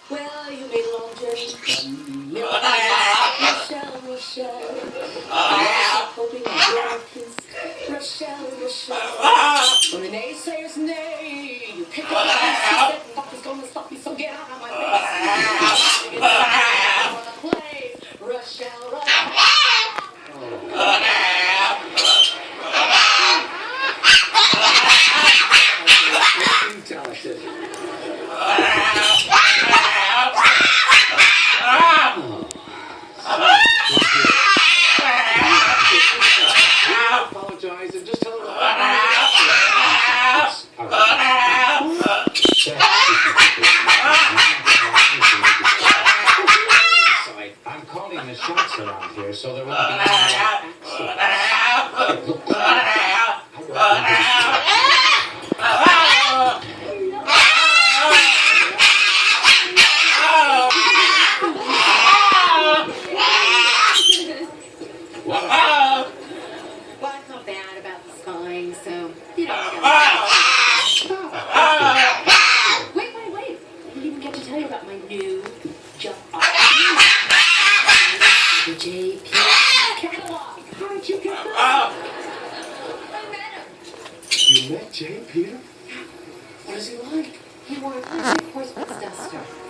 Well, you made a long journey from Michigan. Rochelle. Hoping your peace. Rochelle. When the naysayers neigh, you pick up the pieces that nothing's gonna stop you, so get out of my face. Get out of my play. Rochelle. Apologize and just tell them I'm calling the shots around here, so there won't be any Well, I felt bad about the spine, so, you know. Wait. I didn't even get to tell you about my new job. The JP catalog. How did you get that? I met him. You met Jay, Peter? What is he like? He wore a classic horseman's duster.